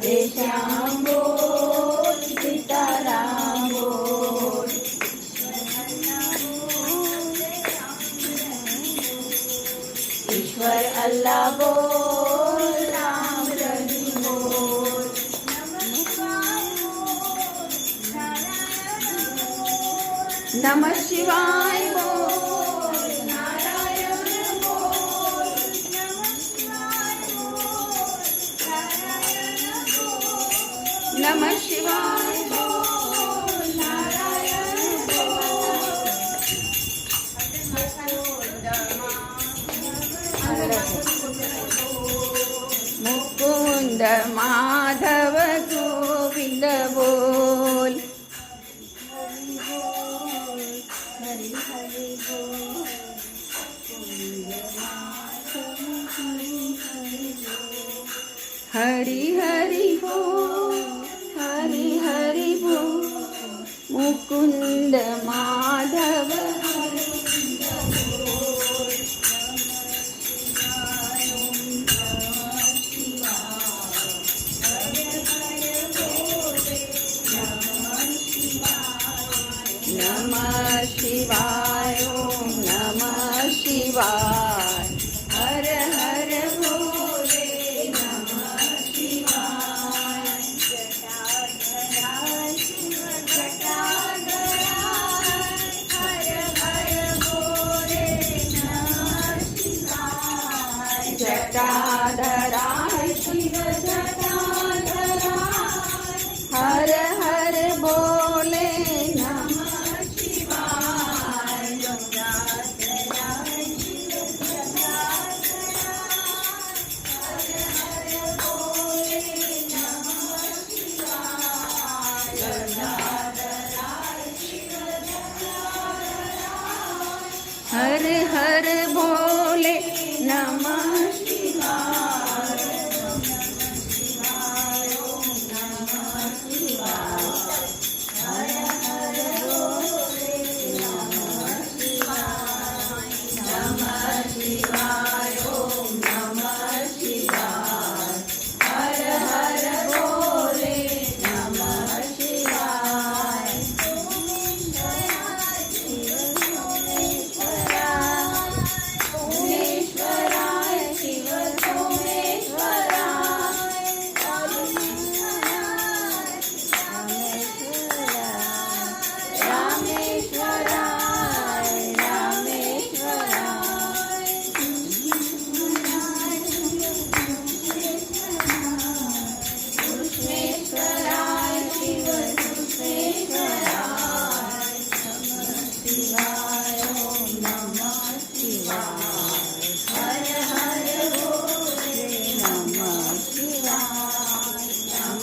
श्याम बोल, सीताराम बोल। ईश्वर अल्लाह बोल, राम रहीम बोल। नमः शिवाय बोल, नारायण बोल। नमः शिवाय बोल, नारायण बोल। मुकुंद माधव गोविंद बोल। हरि हरि बोल, हरि हरि बोल, हरि हरि बोल। मुकुंद माधव नमः शिवाय, ओम नमः शिवाय। हर हर भोले, नमः शिवाय। जटाधराय शिव जटाधराय, हर हर भोले नमः शिवाय। जटाधराय शिव जटाधराय, हर हर भोले हर हर भोले नमः शिवाय।